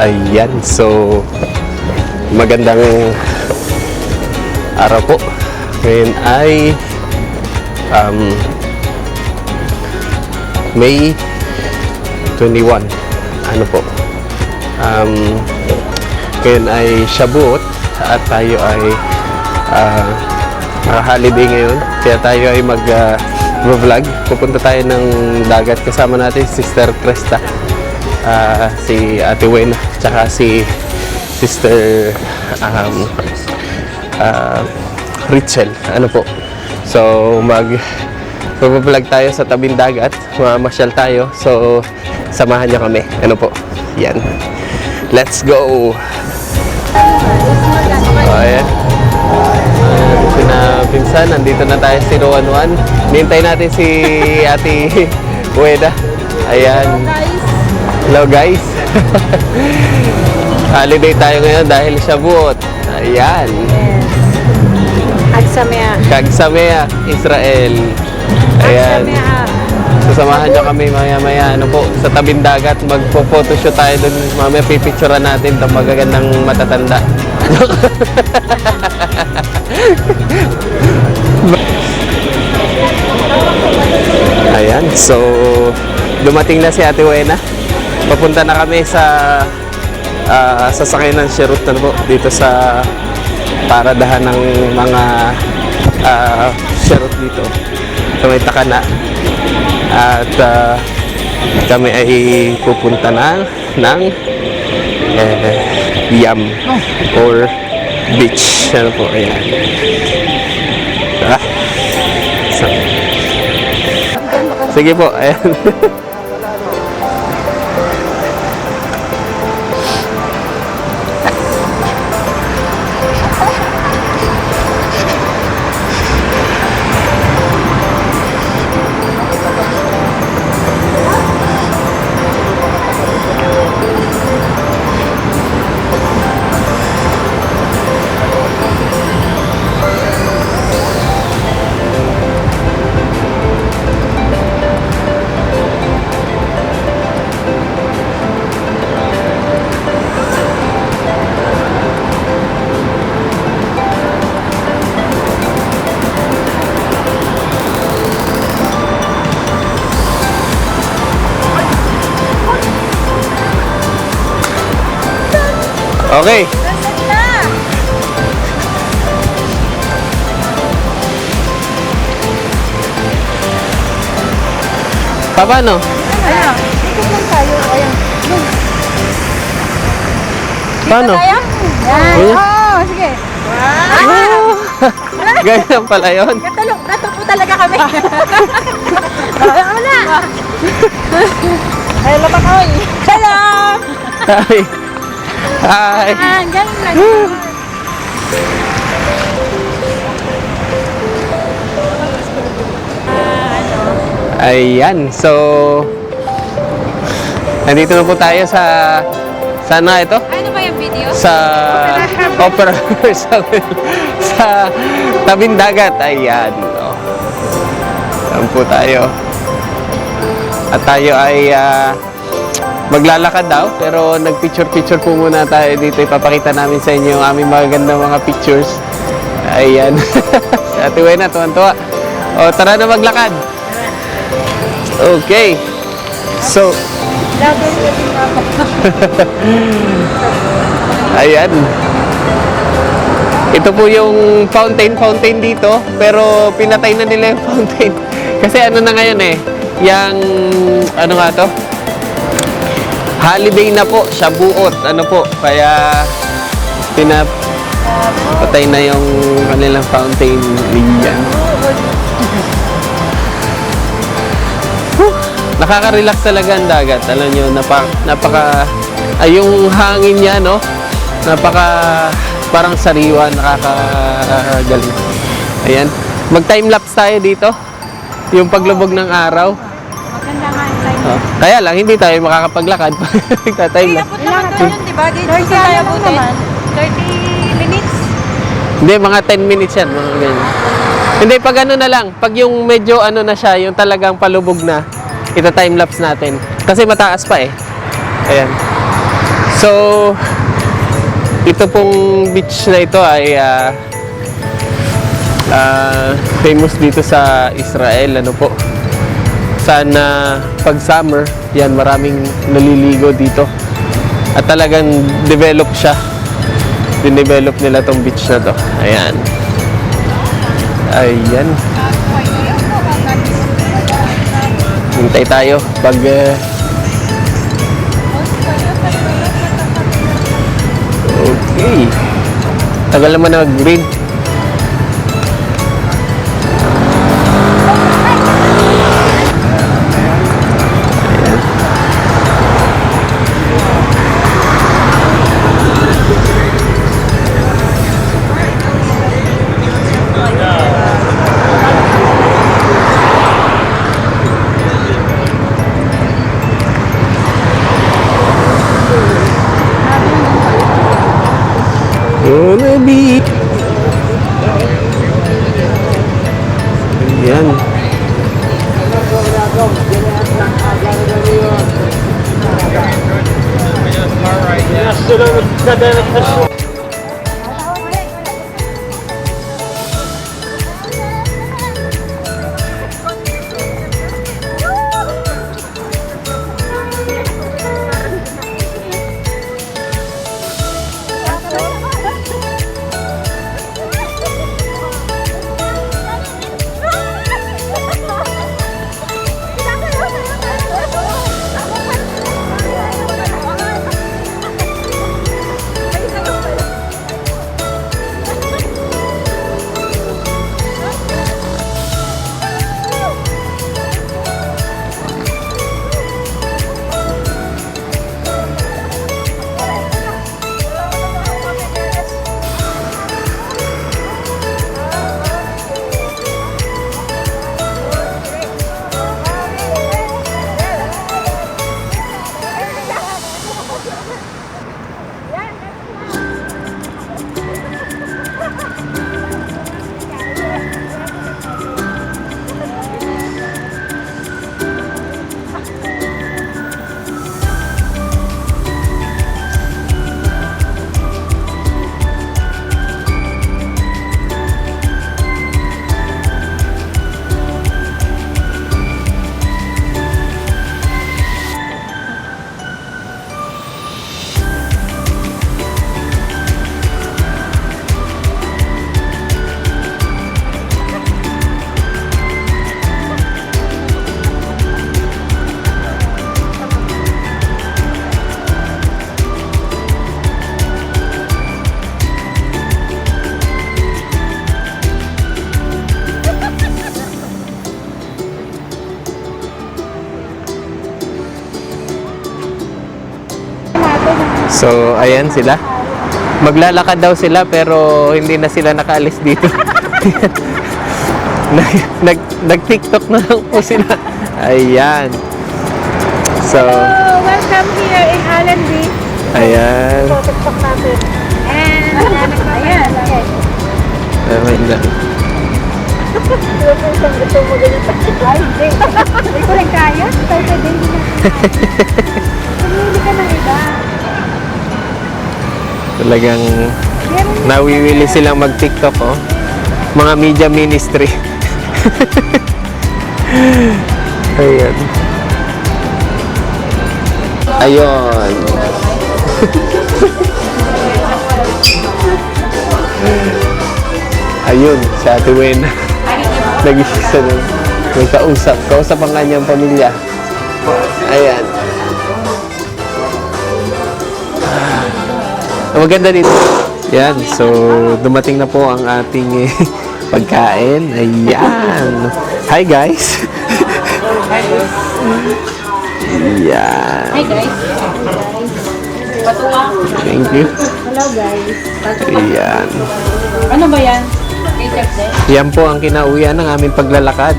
Ayan, so magandang araw po. Ngayon ay May 21. Ano po? Ngayon ay Shabuot at tayo ay holiday ngayon. Kaya tayo ay mag-vlog. Pupunta tayo ng dagat. Kasama natin si Sister Cresta, si Ate Wena, tsaka si Sister Richel. Ano po? So mag-vlog tayo sa tabing dagat. Mamasyal tayo. So samahan niyo kami. Ano po? Yan. Let's go! So ayan. Pinsan, nandito na tayo sa 011. Nintay natin si Ate Wena. Ayan. Hello guys. Holiday tayo ngayon dahil Shabuot. Ayan. Yes. Agsamea. Kagsamea, Israel. Ayan. Agsamea. Sasamahan nyo kami maya-maya. Ano po, sa tabing dagat. Magpo-photoshoot tayo dun. Mamaya pipicturean natin itong magagandang matatanda. Ayan. So, dumating na si Ate Wena. Papunta na kami sa sasakyan ng Sherut na po dito sa paradahan ng mga Sherut dito sa may Takana. At kami ay pupunta na ng Yam or beach. Ano po, ayan. So, sige po, ayan. Okay. Paano? Ayan. Ikot lang tayo. Ayan. Paano? Ayan. Oo, sige. Wow! Ganyan pala yun. Nato po talaga kami. Wala. Ay, labak oy. Hello. Hi. Hi. Galing lang. Ayan. So, nandito na po tayo sa sana ito? Ano ba yung video? Sa Opera sa tabing dagat. Ayan. Oh. Saan po tayo? At tayo ay maglalakad daw, pero nag-picture po muna tayo dito. Ipapakita namin sa inyo yung aming magagandang mga pictures. Ayan. Si Ate Wena, tuwan-tuwa. O, tara na maglakad. Okay. So, ayan. Ito po yung fountain dito, pero pinatay na nila yung fountain. Kasi ano na ngayon eh, yung, ano nga to? Holiday na po, Shabuot, ano po, kaya pinapatay na yung kanilang fountain. Yan. Nakaka-relax talaga ang dagat. Alam nyo, yung hangin niya, no? Parang sariwa, nakakagaling. Ayan. Mag-time-lapse tayo dito. Yung paglubog ng araw. Maganda nga yung time. Kaya lang, hindi tayo makakapaglakad. Time-lapse. Abot naman tayo yun, diba? Dito tayo abutin. 30 minutes. Hindi, mga 10 minutes yan. Mga ganyan. Hindi, pag ano na lang, pag yung medyo ano na siya, yung talagang palubog na, ita-timelapse natin. Kasi mataas pa eh. Ayan. So, ito pong beach na ito ay famous dito sa Israel. Ano po? Sana pag summer, yan, maraming naliligo dito. At talagang develop siya. Dinevelop nila tong beach na to. Ayan. Ayan. Hintay tayo pag okay. Tagal naman nag-green. Gonna be. Ayan. So, ayan sila. Maglalakad daw sila pero hindi na sila nakaalis dito. Nag-TikTok na lang po sila. Ayan. So, welcome here in Allenby. ayan. TikTok natin. And, ayan. Ayan na. Ito mo ganyan tayo. Hindi ko rin kaya. Tayo din hindi natin. Hindi ka na iba. Talagang nawiwili silang mag-TikTok, oh. Mga media ministry. Ayan. Ayun. Ayun, si Ate Wena. Nag-isa nun. May kausap. Kausap ang kanyang pamilya. Ayan. Ang maganda dito. Yan. So, dumating na po ang ating pagkain. Ayan. Hi, guys. Ayan. Hi guys. Patuwa. Thank you. Hello guys. Ayan. Ano ba yan? Ketchup din? Yan po ang kinauwian ng aming paglalakad.